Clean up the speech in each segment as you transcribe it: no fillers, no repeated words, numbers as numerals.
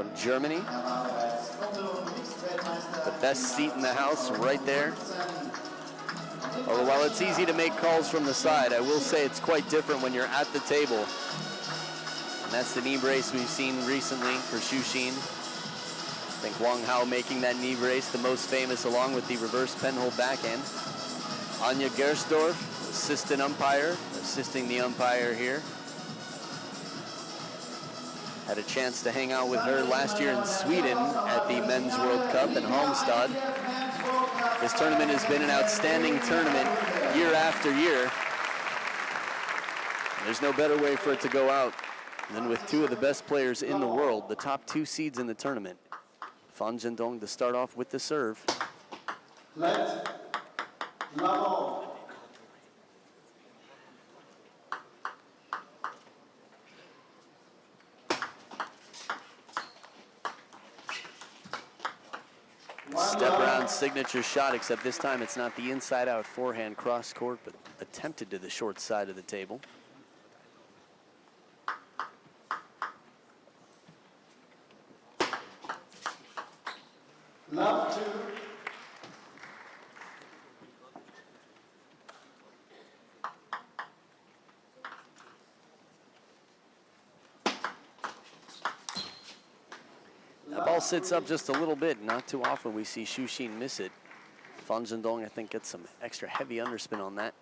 from Germany. The best seat in the house right there. Although while it's easy to make calls from the side, I will say it's quite different when you're at the table. And that's the knee brace we've seen recently for Xu Xin. I think Wang Hao making that knee brace the most famous, along with the reverse penhold backhand. Anja Gersdorf, assistant umpire, assisting the umpire here. Had a chance to hang out with her last year in Sweden at the Men's World Cup in Halmstad. This tournament has been an outstanding tournament year after year. There's no better way for it to go out than with two of the best players in the world, the top two seeds in the tournament. Fan Zhendong to start off with the serve. Step around signature shot, except this time it's not the inside out forehand cross court, but attempted to the short side of the table. Love two. That ball sits up just a little bit. Not too often we see Xu Xin miss it. Fan Zhendong, I think, gets some extra heavy underspin on that.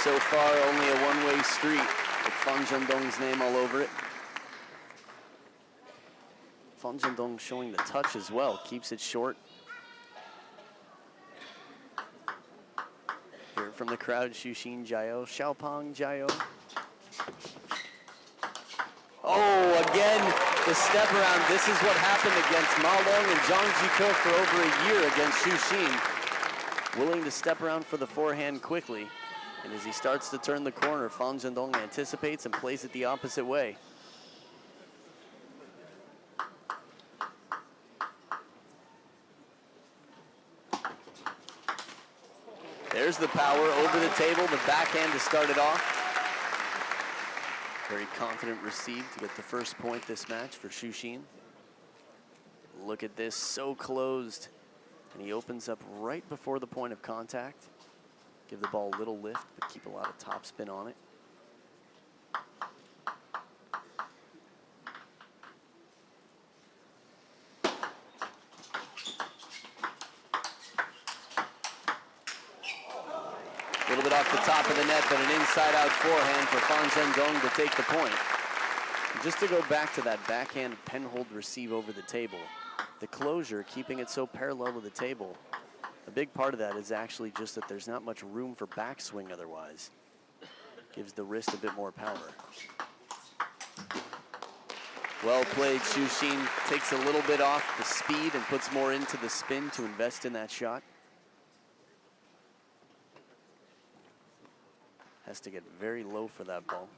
So far, only a one-way street with Fan Zhendong's name all over it. Fan Zhendong showing the touch as well, keeps it short. Hear it from the crowd, Xu Xin Jiao, Xiaopang Jiao. Oh, again, the step around. This is what happened against Ma Long and Zhang Jike for over a year against Xu Xin. Willing to step around for the forehand quickly. And as he starts to turn the corner, Fan Zhendong anticipates and plays it the opposite way. There's the power over the table, the backhand to start it off. Very confident receive to get the first point this match for Xu Xin. Look at this, so closed. And he opens up right before the point of contact. Give the ball a little lift, but keep a lot of topspin on it. A little bit off the top of the net, but an inside-out forehand for Fan Zhendong to take the point. And just to go back to that backhand penhold receive over the table, the closure, keeping it so parallel to the table, a big part of that is actually just that there's not much room for backswing otherwise. Gives the wrist a bit more power. Well played, Xu Xin takes a little bit off the speed and puts more into the spin to invest in that shot. Has to get very low for that ball.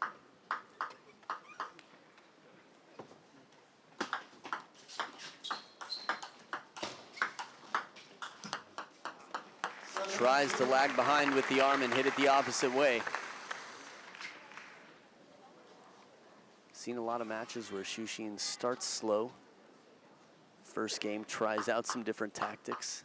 Tries to lag behind with the arm and hit it the opposite way. Seen a lot of matches where Xu Xin starts slow. First game, tries out some different tactics.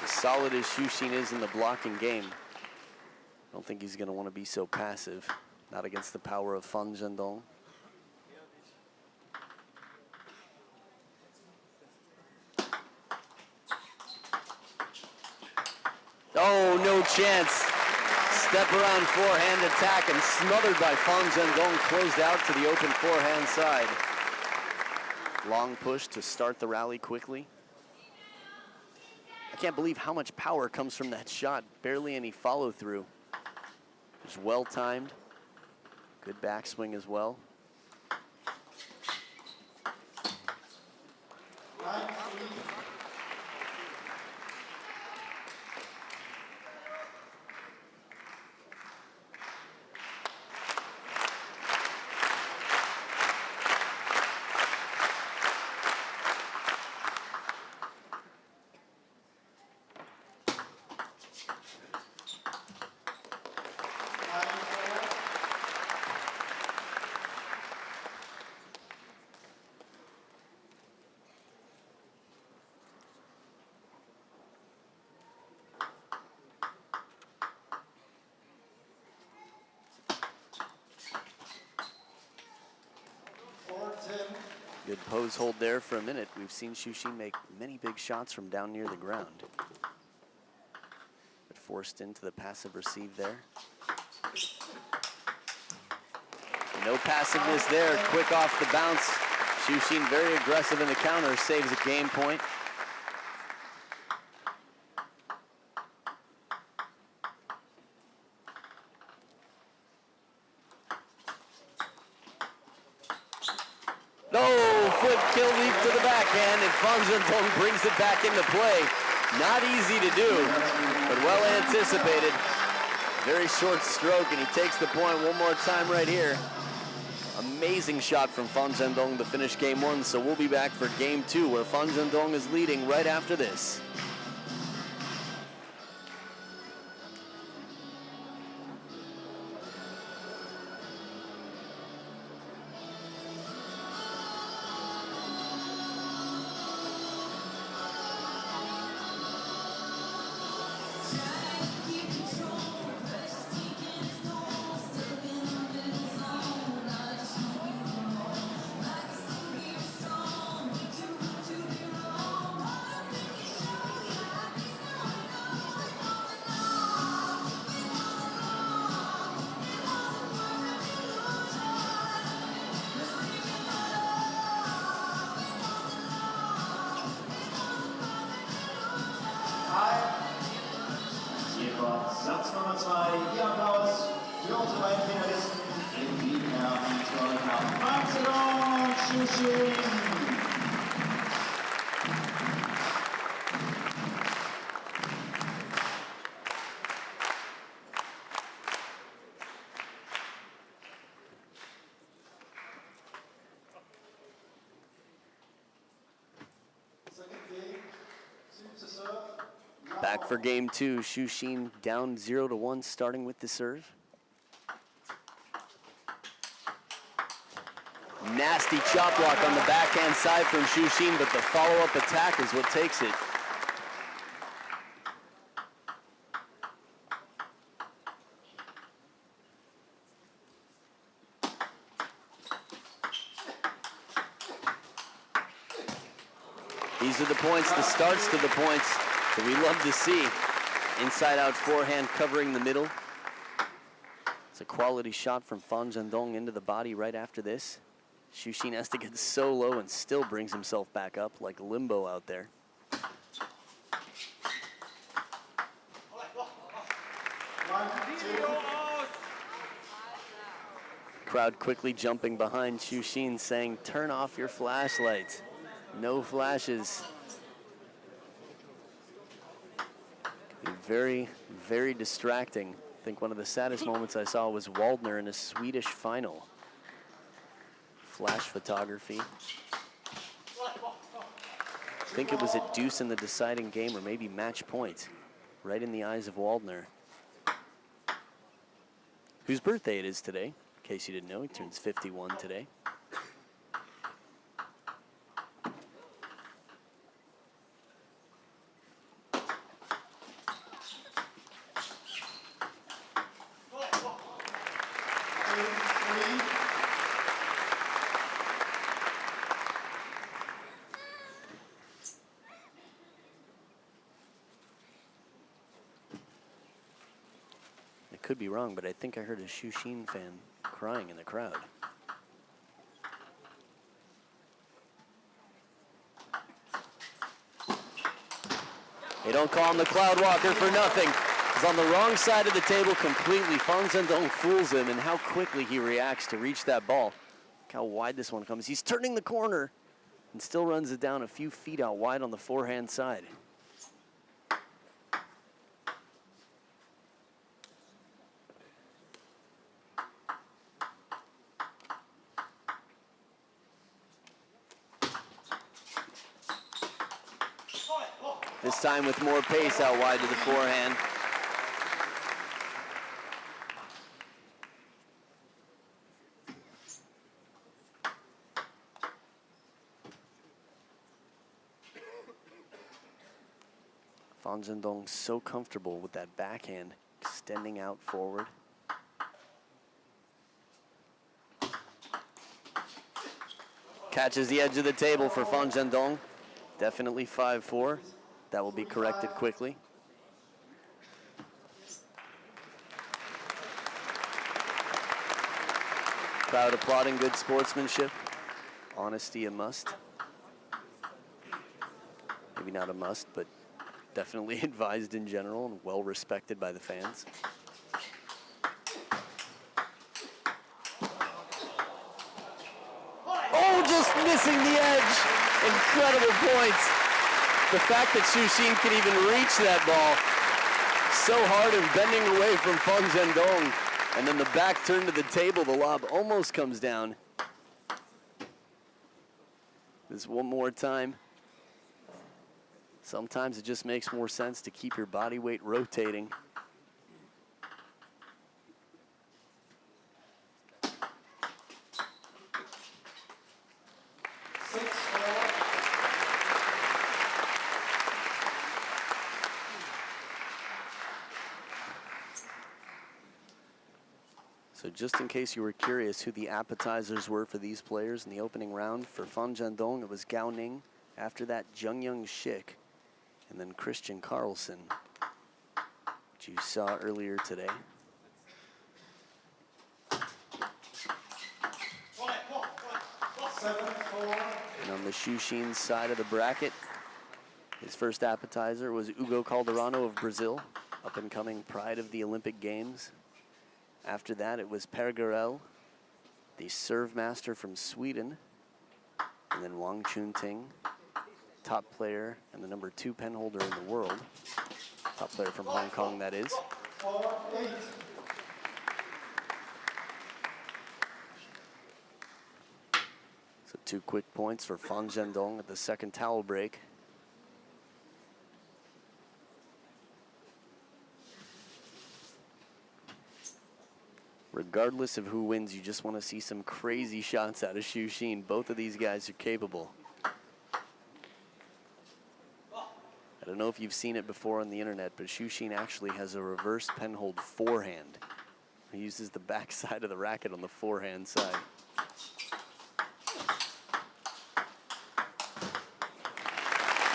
As solid as Xu Xin is in the blocking game, I don't think he's going to want to be so passive. Not against the power of Fan Zhendong. Oh, no chance. Step around forehand attack and smothered by Fan Zhendong, closed out to the open forehand side. Long push to start the rally quickly. I can't believe how much power comes from that shot. Barely any follow through. Just well timed. Good backswing as well. Good pose hold there for a minute. We've seen Xu Xin make many big shots from down near the ground. But forced into the passive receive there. No passiveness there, quick off the bounce. Xu Xin very aggressive in the counter, saves a game point. No, flip kill leap to the backhand, and Zhendong brings it back into play. Not easy to do, but well anticipated. Very short stroke, and he takes the point one more time right here. Amazing shot from Zhendong to finish game one, so we'll be back for game two, where Zhendong is leading right after this. Satz Nummer 2, Ihr Applaus für unsere beiden Finalisten im Fiinal und Zhendong, Xu Xin. Back for game two, Xu Xin down 0-1, starting with the serve. Nasty chop block on the backhand side from Xu Xin, but the follow-up attack is what takes it. These are the points, the starts to the points that we love to see. Inside-out forehand covering the middle. It's a quality shot from Zhendong into the body right after this. Xu Xin has to get so low and still brings himself back up like limbo out there. Crowd quickly jumping behind Xu Xin saying, "Turn off your flashlights. No flashes." Very, very distracting. I think one of the saddest moments I saw was Waldner in a Swedish final. Flash photography. I think it was a deuce in the deciding game, or maybe match point, right in the eyes of Waldner, whose birthday it is today. In case you didn't know, he turns 51 today. Could be wrong, but I think I heard a Xu Xin fan crying in the crowd. They don't call him the Cloud Walker for nothing. He's on the wrong side of the table completely. Zhendong fools him, and how quickly he reacts to reach that ball. Look how wide this one comes. He's turning the corner and still runs it down a few feet out wide on the forehand side. This time with more pace out wide to the forehand. Zhendong so comfortable with that backhand extending out forward. Catches the edge of the table for Fan Zhendong. Definitely 5-4. That will be corrected quickly. Crowd applauding good sportsmanship. Honesty a must. Maybe not a must, but definitely advised in general and well respected by the fans. Oh, just missing the edge. Incredible points. The fact that Xu Xin can even reach that ball so hard and bending away from Fan Zhendong. And then the back turn to the table, the lob almost comes down. This one more time. Sometimes it just makes more sense to keep your body weight rotating. So just in case you were curious who the appetizers were for these players in the opening round, for Fan Zhendong, it was Gao Ning. After that, Jungyung Shik, and then Christian Carlsen, which you saw earlier today. And on the Xu Xin side of the bracket, his first appetizer was Hugo Calderano of Brazil, up-and-coming pride of the Olympic Games. After that, it was Per Garel, the serve master from Sweden, and then Wang Chunting, top player and the #2 pen holder in the world. Top player from Hong Kong, that is. So 2 quick points for Fan Zhendong at the second towel break. Regardless of who wins, you just want to see some crazy shots out of Xu Xin. Both of these guys are capable. I don't know if you've seen it before on the internet, but Xu Xin actually has a reverse penhold forehand. He uses the back side of the racket on the forehand side.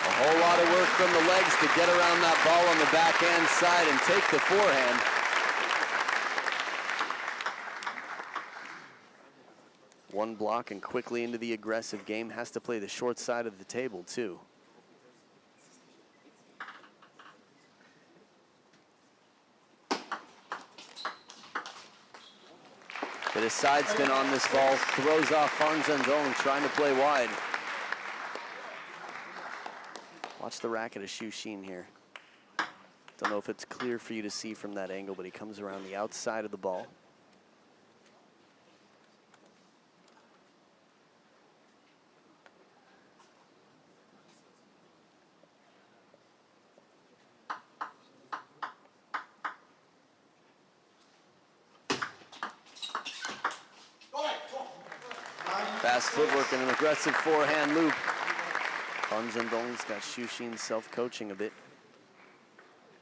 A whole lot of work from the legs to get around that ball on the backhand side and take the forehand. One block and quickly into the aggressive game. Has to play the short side of the table too. Bit of side spin on this ball. Throws off Fan Zhendong trying to play wide. Watch the racket of Xu Xin here. Don't know if it's clear for you to see from that angle, but he comes around the outside of the ball. Fast footwork and an aggressive forehand loop. Fan Zhendong's got Xu Xin self-coaching a bit.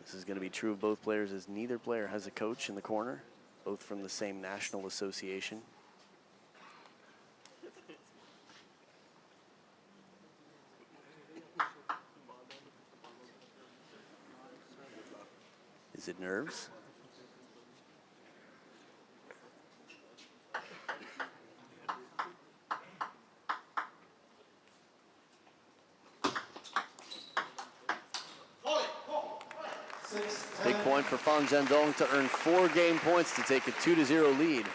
This is going to be true of both players, as neither player has a coach in the corner, both from the same national association. Is it nerves? Big point for Fan Zhendong to earn 4 game points to take a 2-0 lead.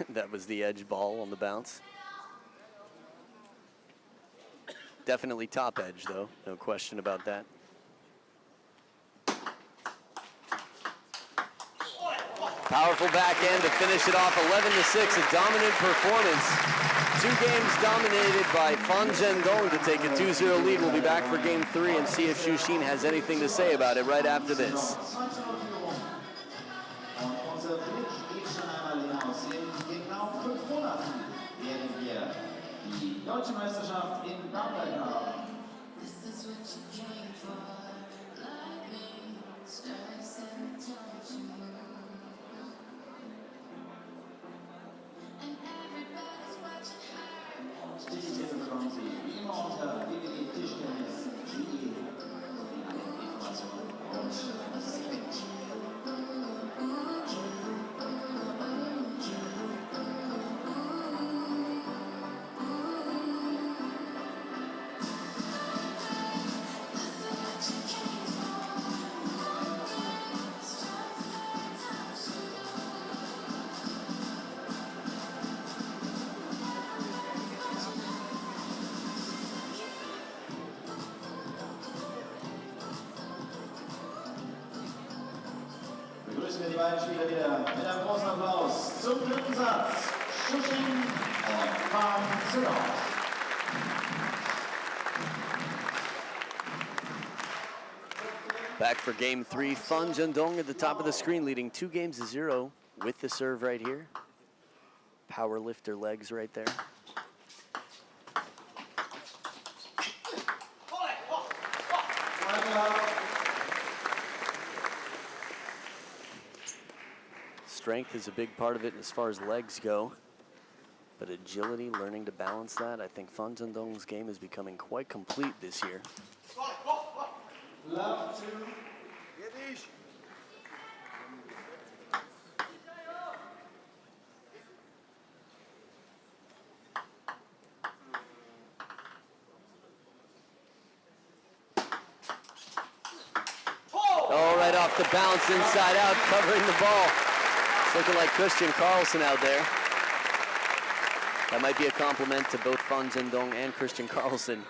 That was the edge ball on the bounce. Definitely top edge though, no question about that. Powerful backhand to finish it off, 11-6, a dominant performance. 2 games dominated by Fan Zhendong to take a 2-0 lead. We'll be back for game 3 and see if Xu Xin has anything to say about it right after this. beiden Spieler wieder mit einem großen Applaus zum dritten Satz. Shushin und Zhendong. Back for game 3, Zhendong at the top of the screen, leading 2-0 with the serve right here. Power lifter legs right there. Strength is a big part of it as far as legs go, but agility, learning to balance that, I think Zhendong's game is becoming quite complete this year. Love to. Oh, right off the bounce, inside out, covering the ball. It's looking like Christian Carlsen out there. That might be a compliment to both Zhendong and Christian Carlsen.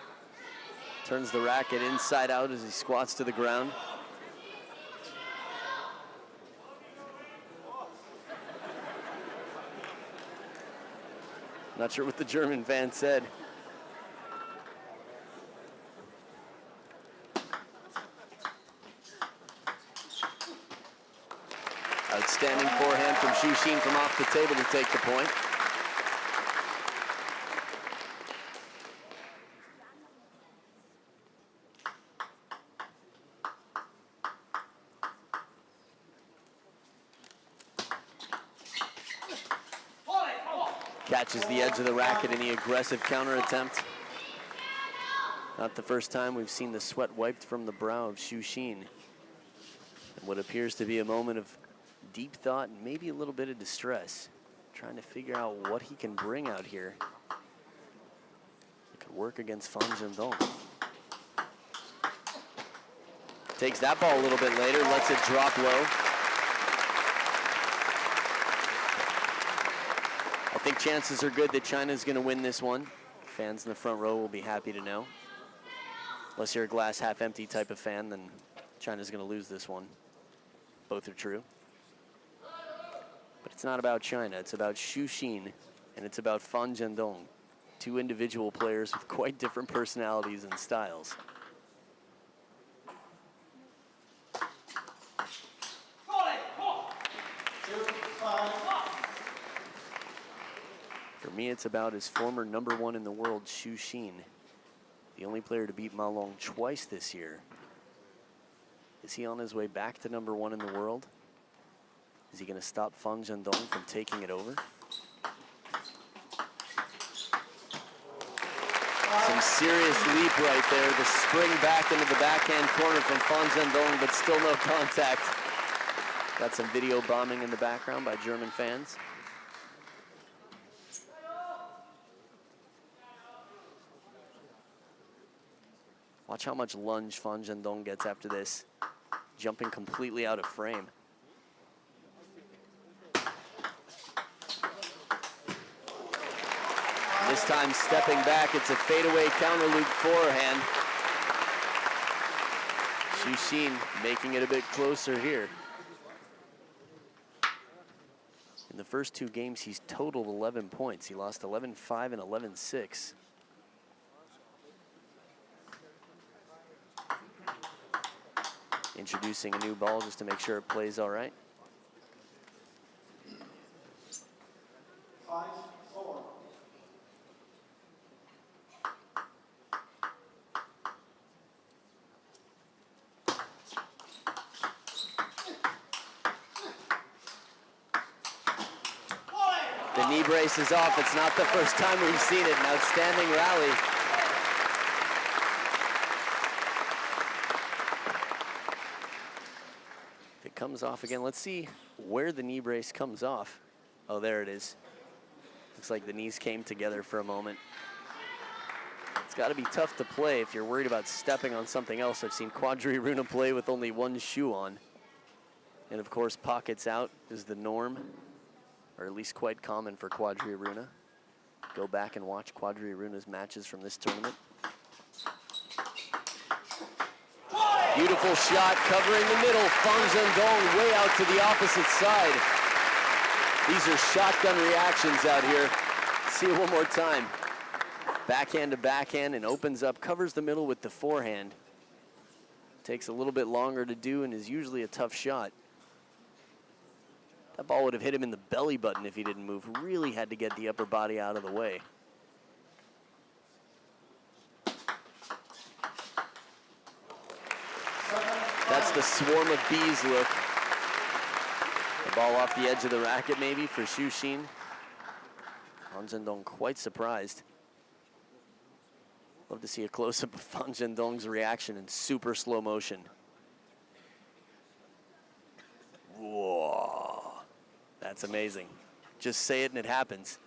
Turns the racket inside out as he squats to the ground. Not sure what the German fan said. Outstanding forehand from Shushin from off the table to take the point. Catches the edge of the racket in the aggressive counter attempt. Not the first time we've seen the sweat wiped from the brow of Shushin. And what appears to be a moment of deep thought and maybe a little bit of distress, trying to figure out what he can bring out here. It could work against Zhendong. Takes that ball a little bit later, lets it drop low. I think chances are good that China's going to win this one. Fans in the front row will be happy to know. Unless you're a glass half empty type of fan, then China's going to lose this one. Both are true. But it's not about China, it's about Shushin, and it's about Zhendong. Two individual players with quite different personalities and styles. For me, it's about his former #1 in the world, Shushin, the only player to beat Ma Long twice this year. Is he on his way back to #1 in the world? Is he going to stop Zhendong from taking it over? Some serious leap right there. The spring back into the backhand corner from Zhendong, but still no contact. Got some video bombing in the background by German fans. Watch how much lunge Zhendong gets after this, jumping completely out of frame. This time stepping back, it's a fadeaway counter loop forehand. Shushin making it a bit closer here. In the first 2 games, he's totaled 11 points. He lost 11-5 and 11-6. Introducing a new ball just to make sure it plays all right. 5-4. The knee brace is off. It's not the first time we've seen it. An outstanding rally. If it comes off again, let's see where the knee brace comes off. Oh, there it is. Looks like the knees came together for a moment. It's got to be tough to play if you're worried about stepping on something else. I've seen Quadri Runa play with only one shoe on. And of course, pockets out is the norm, or at least quite common for Quadri Runa. Go back and watch Quadri Runa's matches from this tournament. Beautiful shot covering the middle. Fan Zhendong way out to the opposite side. These are shotgun reactions out here. See it one more time. Backhand to backhand and opens up, covers the middle with the forehand. Takes a little bit longer to do and is usually a tough shot. That ball would have hit him in the belly button if he didn't move. Really had to get the upper body out of the way. That's the swarm of bees look. The ball off the edge of the racket maybe for Xu Xin. Fan Zhendong quite surprised. Love to see a close-up of Fan Zhendong's reaction in super slow motion. Whoa, that's amazing. Just say it and it happens.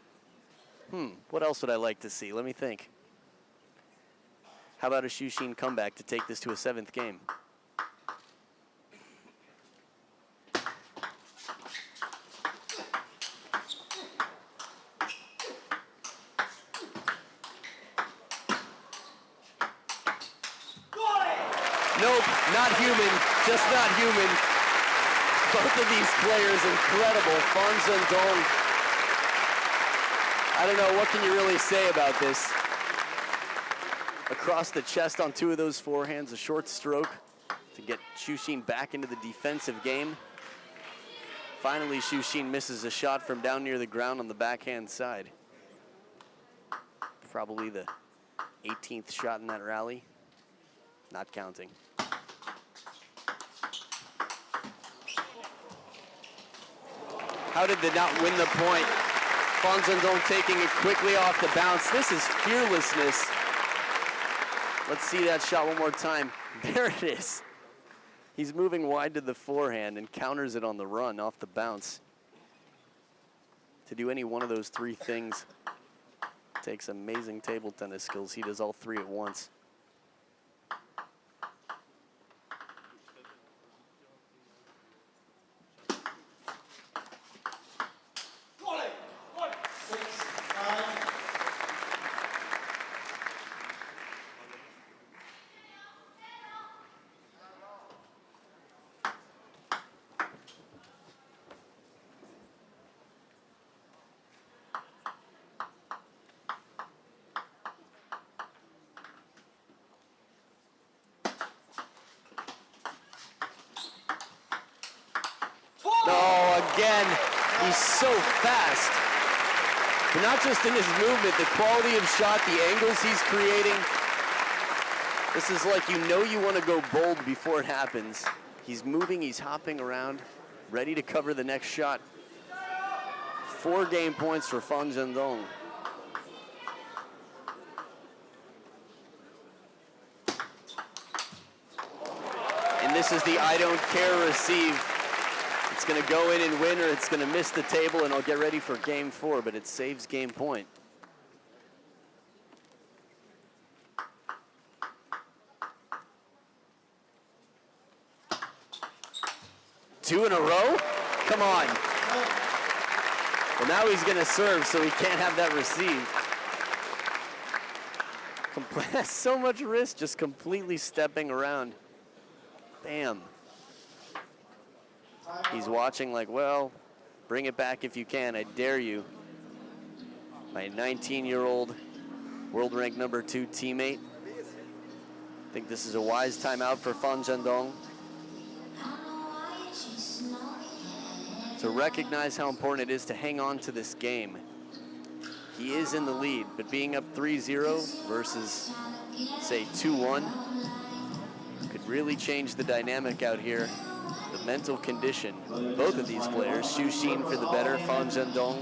What else would I like to see? Let me think. How about a Xu Xin comeback to take this to a 7th game? Nope, not human, just not human. Both of these players incredible. Fan Zhendong, I don't know, what can you really say about this? Across the chest on 2 of those forehands, a short stroke to get Xu Xin back into the defensive game. Finally, Xu Xin misses a shot from down near the ground on the backhand side. Probably the 18th shot in that rally, not counting. How did they not win the point? Fan Zhendong taking it quickly off the bounce. This is fearlessness. Let's see that shot one more time. There it is. He's moving wide to the forehand and counters it on the run off the bounce. To do any one of those 3 things takes amazing table tennis skills. He does all 3 at once. Oh, again, he's so fast. But not just in his movement, the quality of shot, the angles he's creating. This is like you want to go bold before it happens. He's moving, he's hopping around, ready to cover the next shot. 4 game points for Fan Zhendong. And this is the I don't care receive. It's going to go in and win, or it's going to miss the table, and I'll get ready for game 4, but it saves game point. Two in a row? Come on. Well, now he's going to serve, so he can't have that receive. So much risk, just completely stepping around. Bam. He's watching like, well, bring it back if you can. I dare you. My 19-year-old world ranked number 2 teammate. I think this is a wise timeout for Fan Zhendong to recognize how important it is to hang on to this game. He is in the lead, but being up 3-0 versus, say, 2-1 could really change the dynamic out here. The mental condition, both of these players, Xu Xin for the better, Fan Zhendong,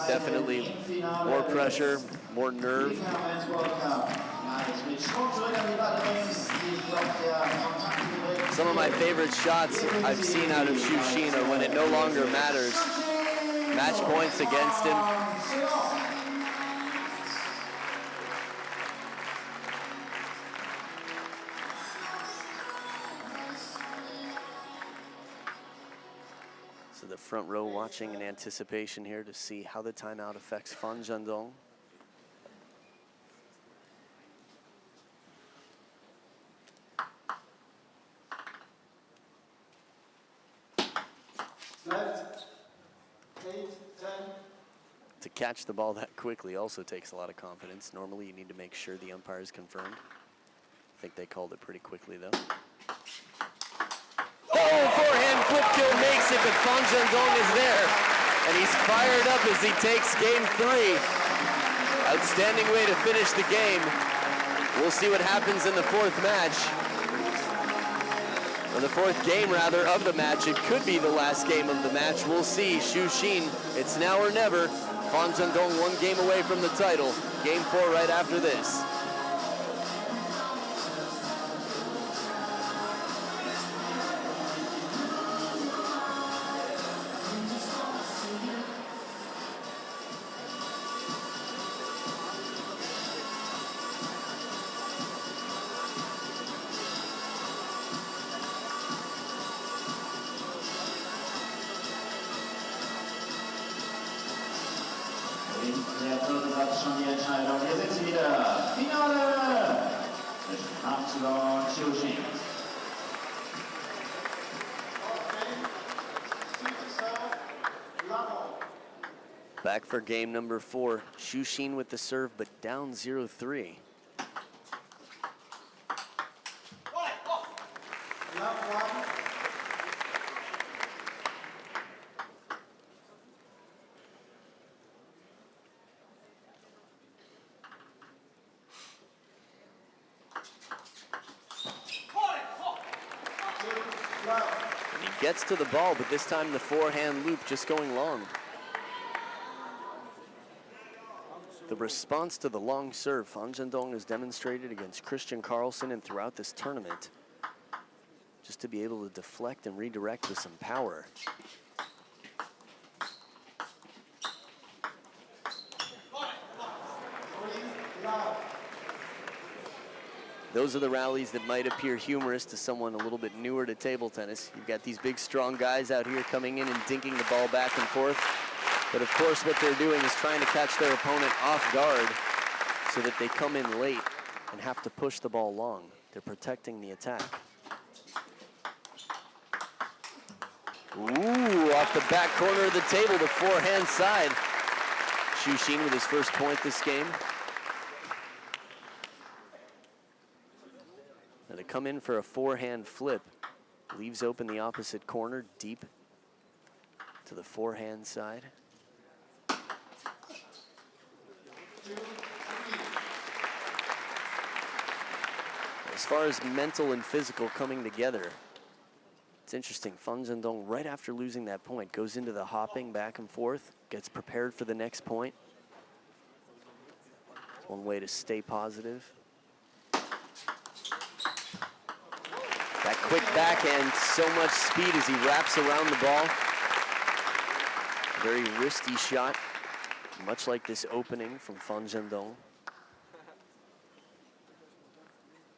definitely more pressure, more nerve. Some of my favorite shots I've seen out of Xu Xin are when it no longer matters. Match points against him. So the front row watching in anticipation here to see how the timeout affects Fan Zhendong. To catch the ball that quickly also takes a lot of confidence. Normally you need to make sure the umpire is confirmed. I think they called it pretty quickly though. Oh, forehand flip kill makes it, but Zhendong is there. And he's fired up as he takes game 3. Outstanding way to finish the game. We'll see what happens in the 4th match. Or the 4th game, rather, of the match. It could be the last game of the match. We'll see. Xu Xin, it's now or never. Zhendong 1 game away from the title. Game 4 right after this. Der dritte Satz schon die Entscheidung. Hier sind sie wieder. Finale zwischen Hangzhou und Xu Xin. Back for game number 4. Xu Xin with the serve, but down 0-3. And he gets to the ball, but this time the forehand loop just going long. The response to the long serve Zhendong has demonstrated against Christian Carlsen and throughout this tournament, just to be able to deflect and redirect with some power. Those are the rallies that might appear humorous to someone a little bit newer to table tennis. You've got these big, strong guys out here coming in and dinking the ball back and forth. But of course, what they're doing is trying to catch their opponent off guard so that they come in late and have to push the ball long. They're protecting the attack. Ooh, off the back corner of the table, the forehand side. Xu Xin with his first point this game. Now to come in for a forehand flip, leaves open the opposite corner, deep to the forehand side. As far as mental and physical coming together, it's interesting. Zhendong, right after losing that point, goes into the hopping back and forth, gets prepared for the next point. It's one way to stay positive. That quick backhand, so much speed as he wraps around the ball. Very wristy shot, much like this opening from Zhendong.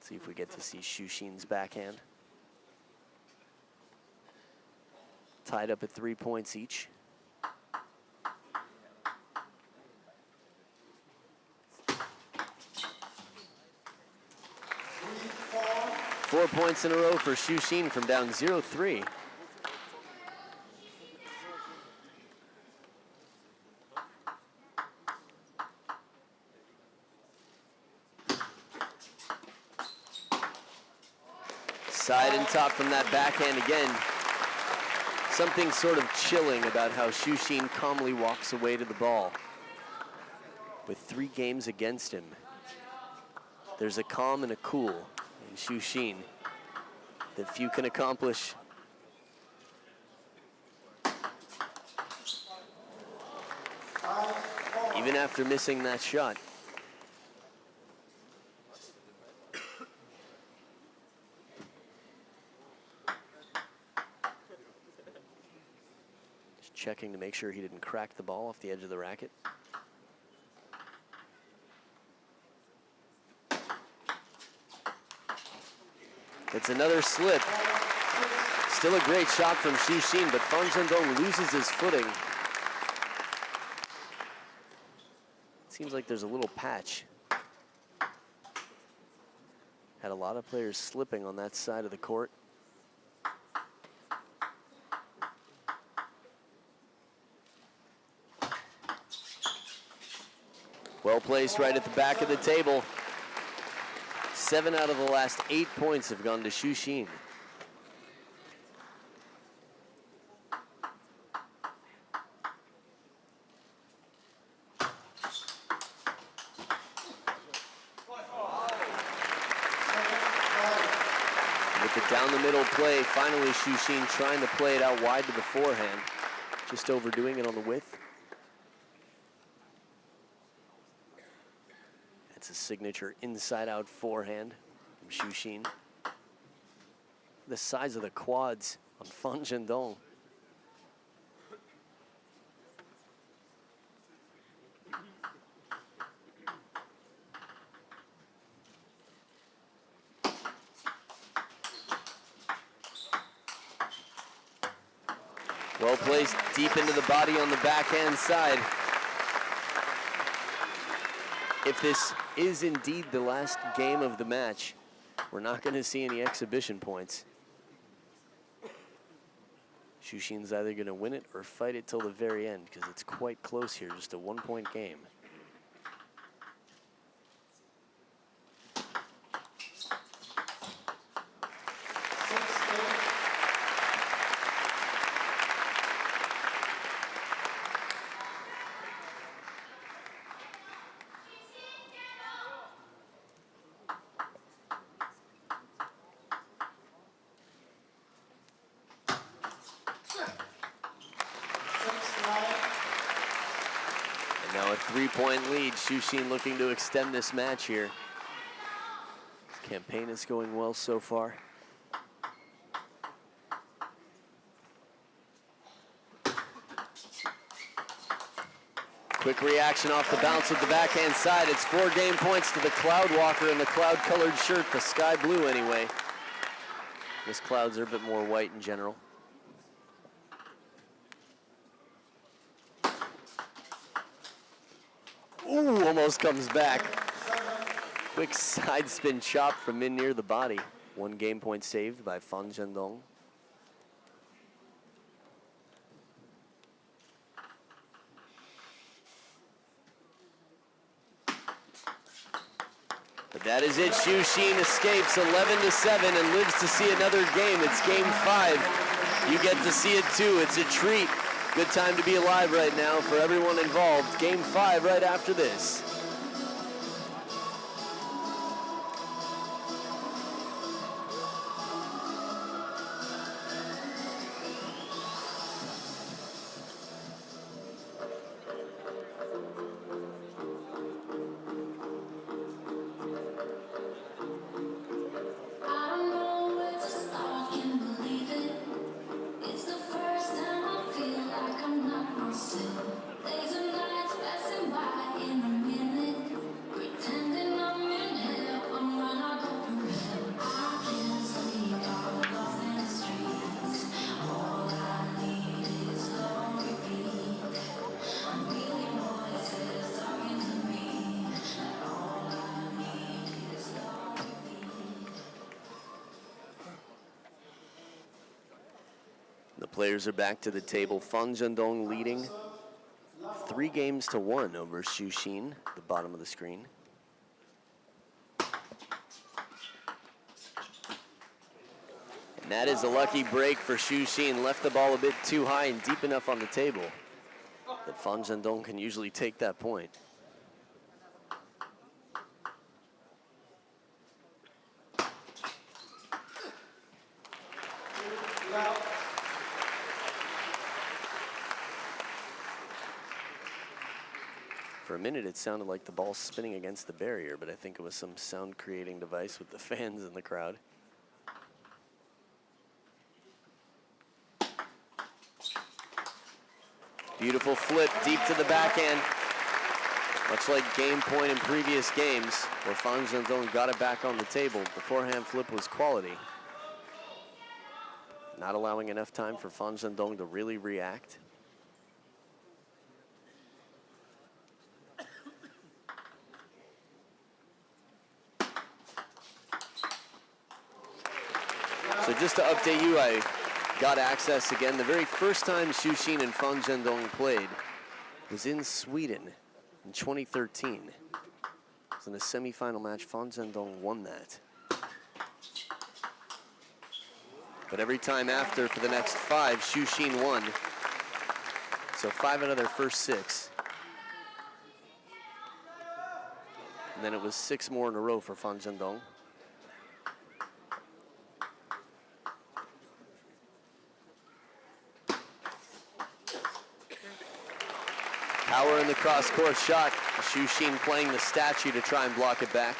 See if we get to see Xu Xin's backhand. Tied up at 3 points each. Four points in a row for Xu Xin from down 0-3. Side and top from that backhand again. Something sort of chilling about how Xu Xin calmly walks away to the ball. With 3 games against him, there's a calm and a cool in Xu Xin that few can accomplish. Even after missing that shot. Checking to make sure he didn't crack the ball off the edge of the racket. It's another slip. Still a great shot from Xu Xin, but Zhendong loses his footing. Seems like there's a little patch. Had a lot of players slipping on that side of the court. Well placed right at the back of the table. 7 out of the last 8 points have gone to Xu Xin. With the down the middle play, finally Xu Xin trying to play it out wide to the forehand, just overdoing it on the width. That's a signature inside-out forehand from Xu Xin. The size of the quads on Fan Zhendong. Well placed deep into the body on the backhand side. If this is indeed the last game of the match, we're not going to see any exhibition points. Xu Xin's either going to win it or fight it till the very end, because it's quite close here, just a 1-point game. Now a 3-point lead. Xu Xin looking to extend this match here. His campaign is going well so far. Quick reaction off the bounce with the backhand side. It's 4 game points to the Cloud Walker in the cloud-colored shirt, the sky blue anyway. His clouds are a bit more white in general. Ooh, almost comes back. Quick side spin chop from in near the body. 1 game point saved by Fan Zhendong. But that is it. Xu Xin escapes 11-7 and lives to see another game. It's game 5. You get to see it too. It's a treat. Good time to be alive right now for everyone involved. Game 5 right after this. The players are back to the table. Fan Zhendong leading 3-1 over Xu Xin, the bottom of the screen. And that is a lucky break for Xu Xin. Left the ball a bit too high and deep enough on the table that Fan Zhendong can usually take that point. For a minute, it sounded like the ball spinning against the barrier, but I think it was some sound-creating device with the fans in the crowd. Beautiful flip deep to the backhand. Much like game point in previous games, where Fan Zhendong got it back on the table, the forehand flip was quality. Not allowing enough time for Fan Zhendong to really react. So just to update you, I got access again. The very first time Xu Xin and Fan Zhendong played was in Sweden in 2013. So in a semifinal match, Fan Zhendong won that. But every time after for the next 5, Xu Xin won. So 5 out of their first 6. And then it was 6 more in a row for Fan Zhendong. Power in the cross-court shot. Xu Xin playing the statue to try and block it back.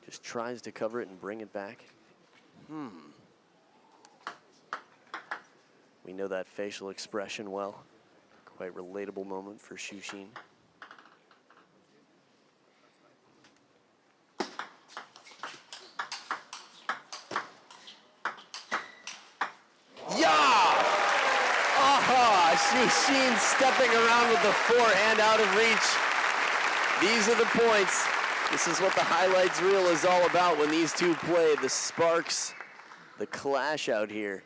Just tries to cover it and bring it back. We know that facial expression well. Quite relatable moment for Xu Xin. Xu Xin stepping around with the forehand out of reach. These are the points. This is what the highlights reel is all about when these two play. The sparks, the clash out here.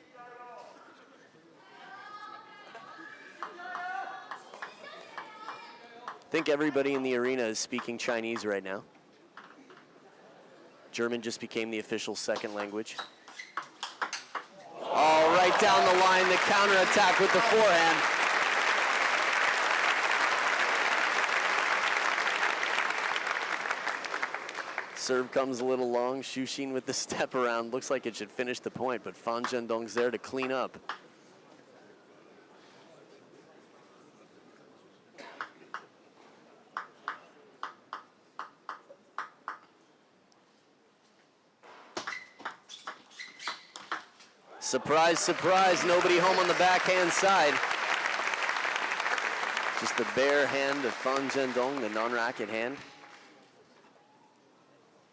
I think everybody in the arena is speaking Chinese right now. German just became the official second language. Oh, right down the line, the counterattack with the forehand. Serve comes a little long. Xu Xin with the step around. Looks like it should finish the point, but Fan Zhendong's there to clean up. Surprise, surprise, nobody home on the backhand side. Just the bare hand of Fan Zhendong, the non-racket hand.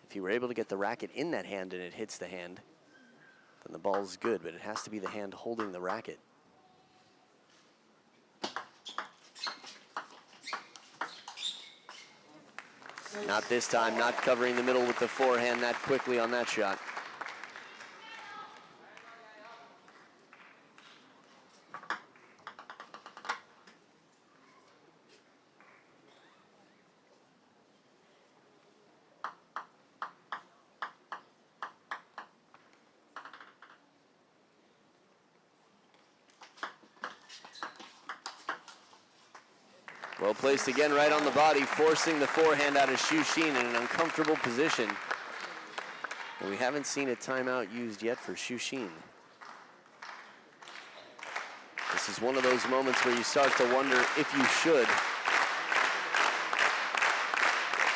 If you were able to get the racket in that hand and it hits the hand, then the ball's good, but it has to be the hand holding the racket. Not this time, not covering the middle with the forehand that quickly on that shot. Well placed again, right on the body, forcing the forehand out of Xu Xin in an uncomfortable position. And we haven't seen a timeout used yet for Xu Xin. This is one of those moments where you start to wonder if you should.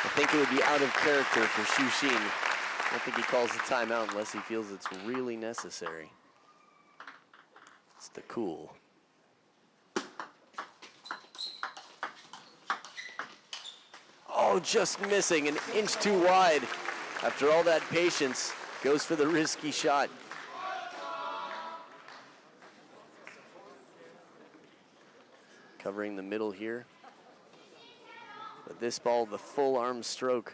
I think it would be out of character for Xu Xin. I don't think he calls the timeout unless he feels it's really necessary. It's the cool. Oh, just missing, an inch too wide. After all that patience, goes for the risky shot. Covering the middle here. But this ball, the full arm stroke.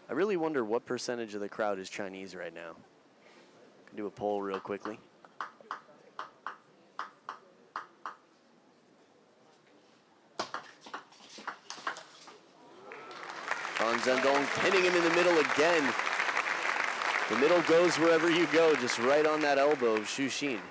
I really wonder what percentage of the crowd is Chinese right now. Do a poll real quickly. Fan Zhendong hitting him in the middle again. The middle goes wherever you go, just right on that elbow of Xu Xin.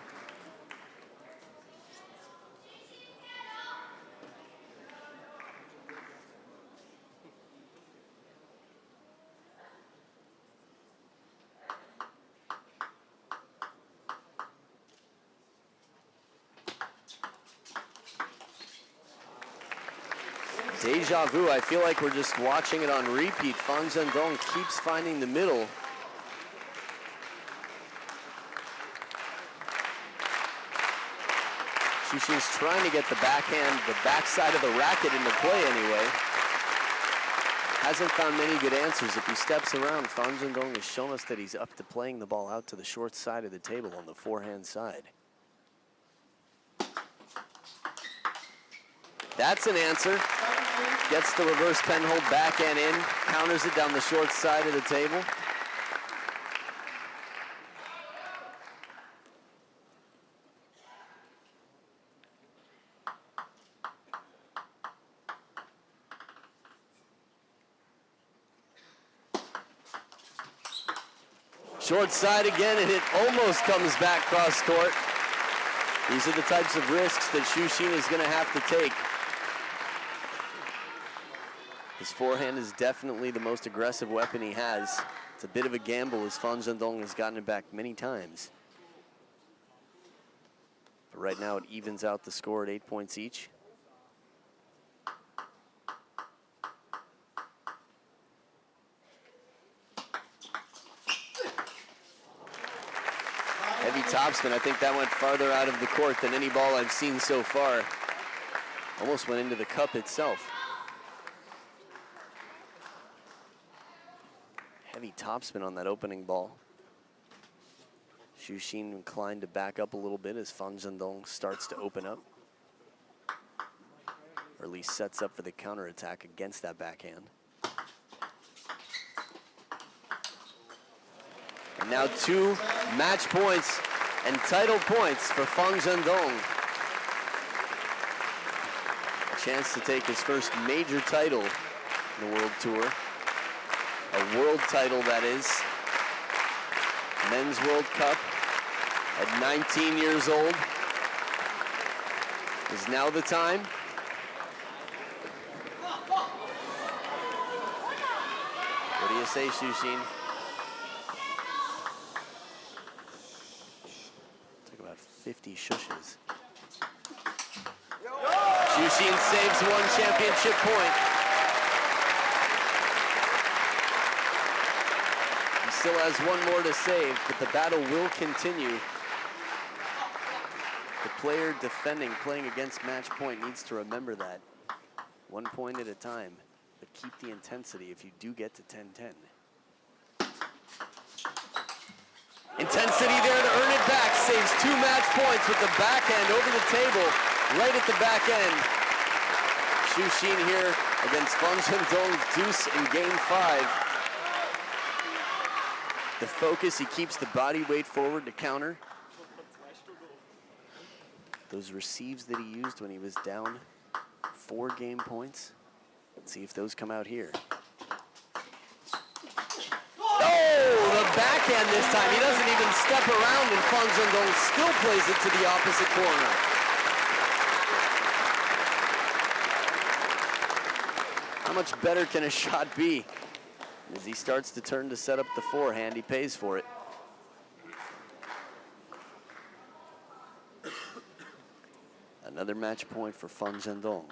Deja vu, I feel like we're just watching it on repeat. Fan Zhendong keeps finding the middle. Xu Xin's trying to get the backhand, the backside of the racket into play anyway. Hasn't found many good answers. If he steps around, Fan Zhendong has shown us that he's up to playing the ball out to the short side of the table on the forehand side. That's an answer. Gets the reverse penhold backhand in, counters it down the short side of the table. Short side again, and it almost comes back cross court. These are the types of risks that Xu Xin is going to have to take. His forehand is definitely the most aggressive weapon he has. It's a bit of a gamble as Fan Zhendong has gotten it back many times. But right now it evens out the score at 8 points each. Heavy topspin. I think that went farther out of the court than any ball I've seen so far. Almost went into the cup itself. Heavy topspin on that opening ball. Xu Xin inclined to back up a little bit as Fan Zhendong starts to open up. Or at least sets up for the counterattack against that backhand. And now 2 match points and title points for Fan Zhendong. A chance to take his first major title in the World Tour. A world title, that is. Men's World Cup at 19 years old. Is now the time. What do you say, Xu Xin? Took about 50 shushes. Xu Xin saves 1 championship point. Still has 1 more to save, but the battle will continue. The player defending, playing against match point, needs to remember that. 1 point at a time, but keep the intensity if you do get to 10-10. Intensity there to earn it back, saves 2 match points with the backhand over the table, right at the back end. Xu Xin here against Fan Zhendong, deuce in game 5. The focus, he keeps the body weight forward to counter. Those receives that he used when he was down 4 game points. Let's see if those come out here. Oh, the backhand this time. He doesn't even step around, and Fan Zhendong still plays it to the opposite corner. How much better can a shot be? As he starts to turn to set up the forehand, he pays for it. Another match point for Fan Zhendong.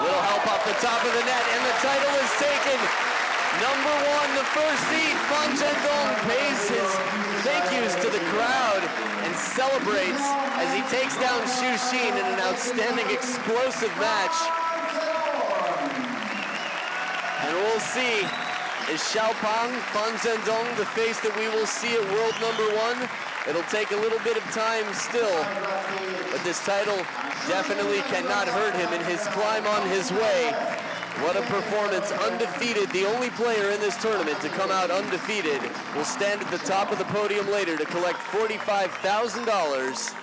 Little help off the top of the net, and the title is taken. Number 1, the first seed. Fan Zhendong pays his thank yous to the crowd and celebrates as he takes down Xu Xin in an outstanding, explosive match. And we'll see, is Xiaopang, Fan Zhendong, the face that we will see at world number 1? It'll take a little bit of time still, but this title definitely cannot hurt him in his climb on his way. What a performance, undefeated, the only player in this tournament to come out undefeated. Will stand at the top of the podium later to collect $45,000.